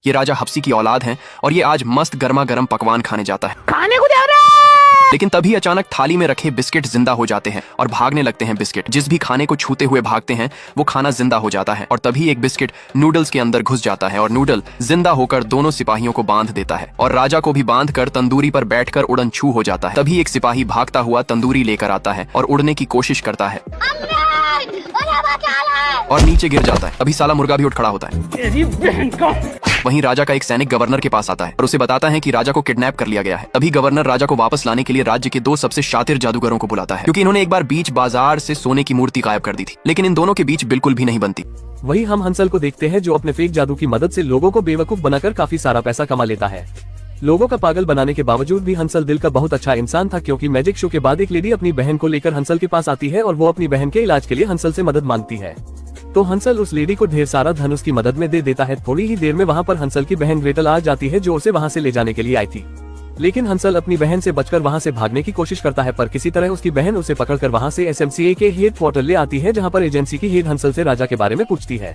ये राजा हफ्सी की औलाद हैं और ये आज मस्त गर्मा गर्म पकवान खाने जाता है। खाने को दे रहा। लेकिन तभी अचानक थाली में रखे बिस्किट जिंदा हो जाते हैं और भागने लगते हैं। बिस्किट जिस भी खाने को छूते हुए भागते हैं वो खाना जिंदा हो जाता है और तभी एक बिस्किट नूडल्स के अंदर घुस जाता है और नूडल जिंदा होकर दोनों सिपाहियों को बांध देता है और राजा को भी बांध कर तंदूरी पर बैठकर उड़न छू हो जाता है। तभी एक सिपाही भागता हुआ तंदूरी लेकर आता है और उड़ने की कोशिश करता है और नीचे गिर जाता है। तभी साला मुर्गा भी उठ खड़ा होता है। वहीं राजा का एक सैनिक गवर्नर के पास आता है और उसे बताता है कि राजा को किडनैप कर लिया गया है। तभी गवर्नर राजा को वापस लाने के लिए राज्य के 2 सबसे शातिर जादूगरों को बुलाता है, क्योंकि इन्होंने एक बार बीच बाजार से सोने की मूर्ति गायब कर दी थी, लेकिन इन दोनों के बीच बिल्कुल भी नहीं बनती। वही हम हंसल को देखते हैं जो अपने फेक जादू की मदद से लोगों को बेवकूफ बनाकर काफी सारा पैसा कमा लेता है। लोगों का पागल बनाने के बावजूद भी हंसल दिल का बहुत अच्छा इंसान था, क्योंकि मैजिक शो के बाद एक लेडी अपनी बहन को लेकर हंसल के पास आती है और वो अपनी बहन के इलाज के लिए हंसल से मदद मांगती है। तो हंसल उस लेडी को ढेर सारा धन उसकी मदद में दे देता है। थोड़ी ही देर में वहाँ पर हंसल की बहन ग्रेटल आ जाती है जो उसे वहाँ से ले जाने के लिए आई थी। लेकिन हंसल अपनी बहन से बचकर वहाँ से भागने की कोशिश करता है, पर किसी तरह उसकी बहन उसे पकड़कर वहाँ से SMCA के हेड क्वार्टर ले आती है, जहाँ पर एजेंसी की हेड हंसल से राजा के बारे में पूछती है।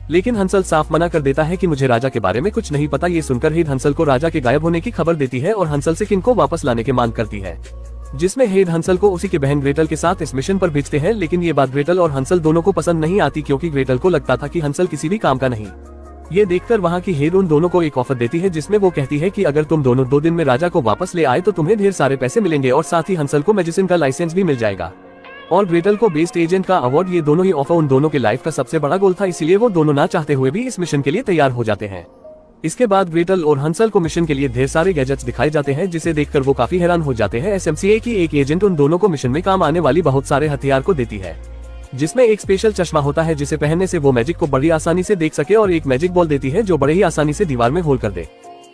लेकिन हंसल साफ मना कर देता है कि मुझे राजा के बारे में कुछ नहीं पता। ये सुनकर हेड हंसल को राजा के गायब होने की खबर देती है और हंसल से किंग को वापस लाने की मांग करती है, जिसमें हेड हंसल को उसी की बहन ग्रेटल के साथ इस मिशन पर भेजते हैं। लेकिन ये बात ग्रेटल और हंसल दोनों को पसंद नहीं आती, क्योंकि ग्रेटल को लगता था कि हंसल किसी भी काम का नहीं। ये देखकर वहाँ की हेड उन दोनों को एक ऑफर देती है, जिसमें वो कहती है कि अगर तुम दोनों 2 दिन में राजा को वापस ले आए तो तुम्हें ढेर सारे पैसे मिलेंगे और साथ ही हंसल को मैजिशियन का लाइसेंस भी मिल जाएगा और ग्रेटल को बेस्ट एजेंट का अवार्ड। ये दोनों ही ऑफर उन दोनों के लाइफ का सबसे बड़ा गोल था, इसीलिए वो दोनों ना चाहते हुए भी इस मिशन के लिए तैयार हो जाते हैं। इसके बाद ग्रेटल और हंसल को मिशन के लिए ढेर सारे गैजेट्स दिखाए जाते हैं, जिसे देखकर वो काफी हैरान हो जाते हैं। SMCA की एक एजेंट उन दोनों को मिशन में काम आने वाली बहुत सारे हथियार को देती है, जिसमें एक स्पेशल चश्मा होता है जिसे पहनने से वो मैजिक को बड़ी आसानी से देख सके, और एक मैजिक बॉल देती है जो बड़े ही आसानी से दीवार में होल कर दे।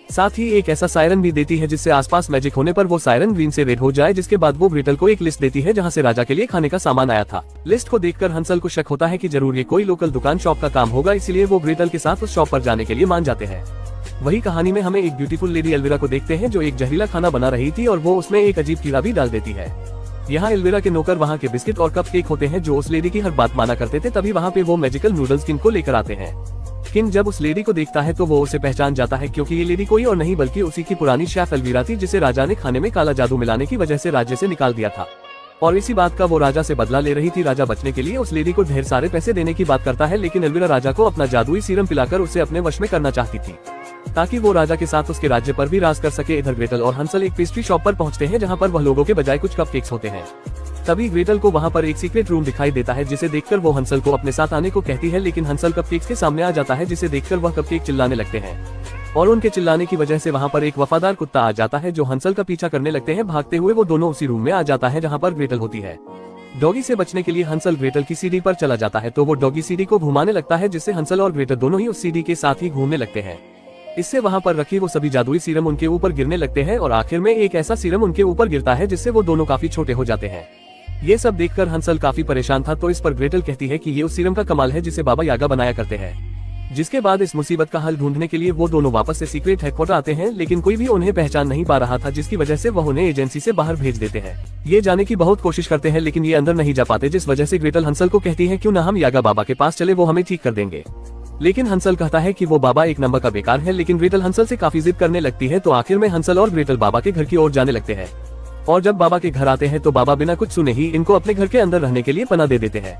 साथ ही एक ऐसा सायरन भी देती है जिससे आसपास मैजिक होने पर वो सायरन ग्रीन से रेड हो जाए। जिसके बाद वो ग्रेटल को एक लिस्ट देती है जहाँ से राजा के लिए खाने का सामान आया था। लिस्ट को देखकर हंसल को शक होता है कि जरूर ये कोई लोकल दुकान शॉप का काम होगा, इसीलिए वो ग्रेटल के साथ उस शॉप पर जाने के लिए मान जाते हैं। वही कहानी में हमें एक ब्यूटीफुल लेडी एल्विरा को देखते हैं जो एक जहरीला खाना बना रही थी और वो उसमें एक अजीब कीड़ा भी डाल देती है। यहाँ एल्विरा के नौकर वहाँ के बिस्किट और कप केक होते हैं जो उस लेडी की हर बात माना करते थे। तभी वहाँ पे वो मैजिकल नूडल्स किंग को लेकर आते हैं। किंग जब उस लेडी को देखता है तो वो उसे पहचान जाता है, क्योंकि ये लेडी कोई और नहीं बल्कि उसी की पुरानी शेफ एल्विरा थी, जिसे राजा ने खाने में काला जादू मिलाने की वजह से राज्य से निकाल दिया था और इसी बात का वो राजा से बदला ले रही थी। राजा बचने के लिए उस लेडी को ढेर सारे पैसे देने की बात करता है, लेकिन एल्विरा राजा को अपना जादुई सीरम पिलाकर उसे अपने वश में करना चाहती थी, ताकि वो राजा के साथ उसके राज्य पर भी राज कर सके। इधर ग्रेटल और हंसल एक पेस्ट्री शॉप पर पहुंचते हैं, जहाँ पर वह लोगों के बजाय कुछ कपकेक्स होते हैं। तभी ग्रेटल को वहाँ पर एक सीक्रेट रूम दिखाई देता है, जिसे देखकर वो हंसल को अपने साथ आने को कहती है, लेकिन हंसल कपकेक्स के सामने आ जाता है, जिसे देखकर वह कपकेक चिल्लाने लगते हैं और उनके चिल्लाने की वजह से वहाँ पर एक वफादार कुत्ता आ जाता है जो हंसल का पीछा करने लगते हैं। भागते हुए वो दोनों उसी रूम में आ जाता है जहाँ पर ग्रेटल होती है। डॉगी से बचने के लिए हंसल ग्रेटल की सीढ़ी पर चला जाता है, तो वो डॉगी सीढ़ी को घुमाने लगता है, जिससे हंसल और ग्रेटल दोनों ही उस सीढ़ी के साथ ही घूमने लगते हैं। इससे वहाँ पर रखे वो सभी जादुई सीरम उनके ऊपर गिरने लगते हैं और आखिर में एक ऐसा सीरम उनके ऊपर गिरता है जिससे वो दोनों काफी छोटे हो जाते हैं। ये सब देखकर हंसल काफी परेशान था, तो इस पर ग्रेटल कहती है कि ये उस सीरम का कमाल है जिसे बाबा यागा बनाया करते हैं। जिसके बाद इस मुसीबत का हल ढूंढने के लिए वो दोनों वापस से सीक्रेट हेडक्वार्टर आते हैं, लेकिन कोई भी उन्हें पहचान नहीं पा रहा था, जिसकी वजह से वह उन्हें एजेंसी से बाहर भेज देते हैं। ये जाने की बहुत कोशिश करते हैं, लेकिन ये अंदर नहीं जा पाते, जिस वजह से ग्रेटल हंसल को कहती है क्यों ना हम यागा बाबा के पास चले, वो हमें ठीक कर देंगे। लेकिन हंसल कहता है कि वो बाबा एक नंबर का बेकार है, लेकिन ग्रेटल हंसल से काफी जिद करने लगती है। तो आखिर में हंसल और ग्रेटल बाबा के घर की ओर जाने लगते हैं और जब बाबा के घर आते हैं तो बाबा बिना कुछ सुने ही इनको अपने घर के अंदर रहने के लिए पनाह दे देते हैं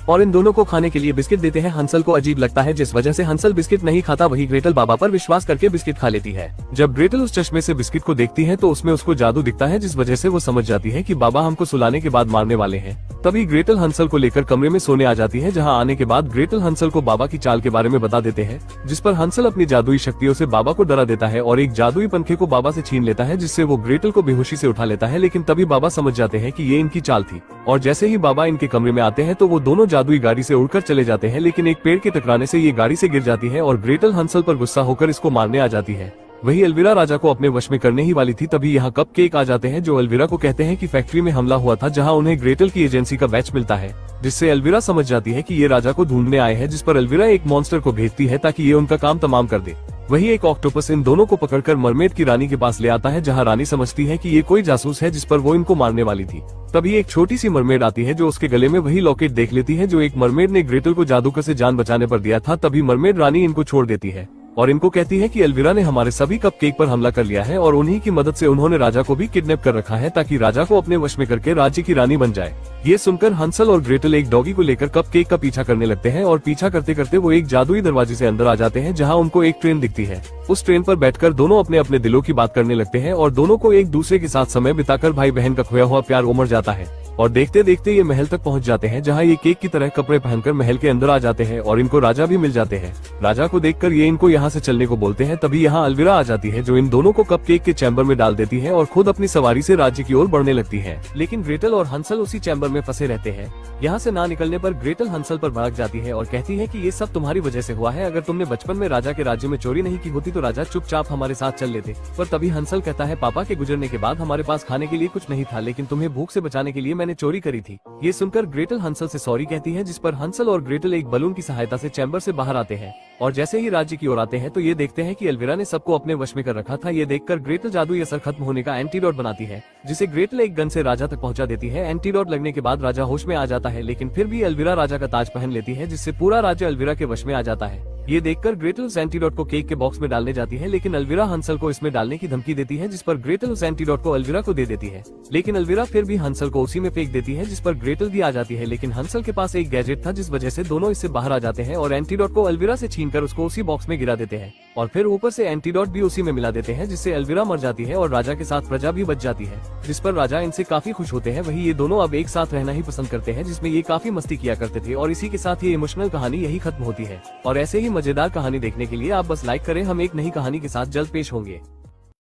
और इन दोनों को खाने के लिए बिस्किट देते हैं। हंसल को अजीब लगता है, जिस वजह से हंसल बिस्किट नहीं खाता। वही ग्रेटल बाबा पर विश्वास करके बिस्किट खा लेती है। जब ग्रेटल उस चश्मे से बिस्किट को देखती है तो उसमें उसको जादू दिखता है, जिस वजह से वो समझ जाती है कि बाबा हमको सुलाने के बाद मारने वाले हैं। तभी ग्रेटल हंसल को लेकर कमरे में सोने आ जाती है, जहाँ आने के बाद ग्रेटल हंसल को बाबा की चाल के बारे में बता देते हैं, जिस पर हंसल अपनी जादुई शक्तियों से बाबा को डरा देता है और एक जादुई पंखे को बाबा से छीन लेता है, जिससे वो ग्रेटल को बेहोशी से उठा लेता है। लेकिन तभी बाबा समझ जाते हैं कि ये इनकी चाल थी और जैसे ही बाबा इनके कमरे में आते हैं तो वो दोनों जादुई गाड़ी से उड़कर चले जाते हैं, लेकिन एक पेड़ के टकराने से ये गाड़ी से गिर जाती है और ग्रेटल हंसल पर गुस्सा होकर इसको मारने आ जाती है। वही एल्विरा राजा को अपने वश में करने ही वाली थी, तभी यहाँ कप केक आ जाते हैं जो एल्विरा को कहते हैं कि फैक्ट्री में हमला हुआ था, जहाँ उन्हें ग्रेटल की एजेंसी का बैच मिलता है, जिससे एल्विरा समझ जाती है कि ये राजा को ढूंढने आए हैं, जिस पर एल्विरा एक मॉन्स्टर को भेजती है ताकि ये उनका काम तमाम कर दे। वही एक ऑक्टोपस इन दोनों को पकड़कर मरमेड की रानी के पास ले आता है, जहाँ रानी समझती है कि ये कोई जासूस है जिस पर वो इनको मारने वाली थी। तभी एक छोटी सी मरमेड आती है जो उसके गले में वही लॉकेट देख लेती है जो एक मरमेड ने ग्रेटल को जादूगर से जान बचाने पर दिया था। तभी मरमेड रानी इनको छोड़ देती है और इनको कहती है कि एल्विरा ने हमारे सभी कपकेक पर हमला कर लिया है और उन्हीं की मदद से उन्होंने राजा को भी किडनैप कर रखा है ताकि राजा को अपने वश में करके राज्य की रानी बन जाए। ये सुनकर हंसल और ग्रेटल एक डॉगी को लेकर कपकेक का पीछा करने लगते हैं और पीछा करते करते वो एक जादुई दरवाजे से अंदर आ जाते हैं जहाँ उनको एक ट्रेन दिखती है। उस ट्रेन पर बैठकर दोनों अपने अपने दिलों की बात करने लगते हैं और दोनों को एक दूसरे के साथ समय बिताकर भाई बहन का खोया हुआ प्यार उमड़ जाता है। और देखते देखते ये महल तक पहुंच जाते हैं जहां ये केक की तरह कपड़े पहनकर महल के अंदर आ जाते हैं और इनको राजा भी मिल जाते हैं। राजा को देखकर ये इनको यहाँ से चलने को बोलते हैं। तभी यहाँ अलविरा आ जाती है जो इन दोनों को कपकेक के चैम्बर में डाल देती है और खुद अपनी सवारी से राज्य की ओर बढ़ने लगती है। लेकिन ग्रेटल और हंसल उसी चैम्बर में फंसे रहते हैं। यहाँ से ना निकलने पर ग्रेटल हंसल पर भड़क जाती है और कहती है कि ये सब तुम्हारी वजह से हुआ है। अगर तुमने बचपन में राजा के राज्य में चोरी नहीं की होती तो राजा चुपचाप हमारे साथ चल लेते। पर तभी हंसल कहता है, पापा के गुजरने के बाद हमारे पास खाने के लिए कुछ नहीं था, लेकिन तुम्हें भूख से बचाने के लिए मैंने चोरी करी थी। ये सुनकर ग्रेटल हंसल से सॉरी कहती है, जिस पर हंसल और ग्रेटल एक बलून की सहायता से चैम्बर से बाहर आते हैं। और जैसे ही राज्य की ओर आते हैं तो ये देखते हैं कि एल्विरा ने सबको अपने वश में कर रखा था। ये देखकर ग्रेटल जादुई असर खत्म होने का एंटीडोट बनाती है, जिसे ग्रेटल एक गन से राजा तक पहुंचा देती है। एंटीडोट लगने के बाद राजा होश में आ जाता है, लेकिन फिर भी एल्विरा राजा का ताज पहन लेती है, जिससे पूरा राज्य एल्विरा के वश में आ जाता है। ये देखकर ग्रेटल उस एंटीडोट को केक के बॉक्स में डालने जाती है, लेकिन एल्विरा हंसल को इसमें डालने की धमकी देती है, जिस पर ग्रेटल उस एंटीडोट को एल्विरा को दे देती है। लेकिन एल्विरा फिर भी हंसल को उसी में फेंक देती है, जिस पर ग्रेटल भी आ जाती है। लेकिन हंसल के पास एक गैजेट था जिस वजह से दोनों इससे बाहर आ जाते हैं और एंटीडोट को एल्विरा से छीनकर उसको उसी बॉक्स में गिरा देते हैं और फिर ऊपर से एंटीडोट भी उसी में मिला देते हैं, जिससे एल्विरा मर जाती है और राजा के साथ प्रजा भी बच जाती है, जिस पर राजा इनसे काफी खुश होते हैं। वही ये दोनों अब एक साथ रहना ही पसंद करते हैं, जिसमें ये काफी मस्ती किया करते थे। और इसी के साथ ये इमोशनल कहानी यही खत्म होती है। और ऐसे ही मजेदार कहानी देखने के लिए आप बस लाइक करें। हम एक नई कहानी के साथ जल्द पेश होंगे।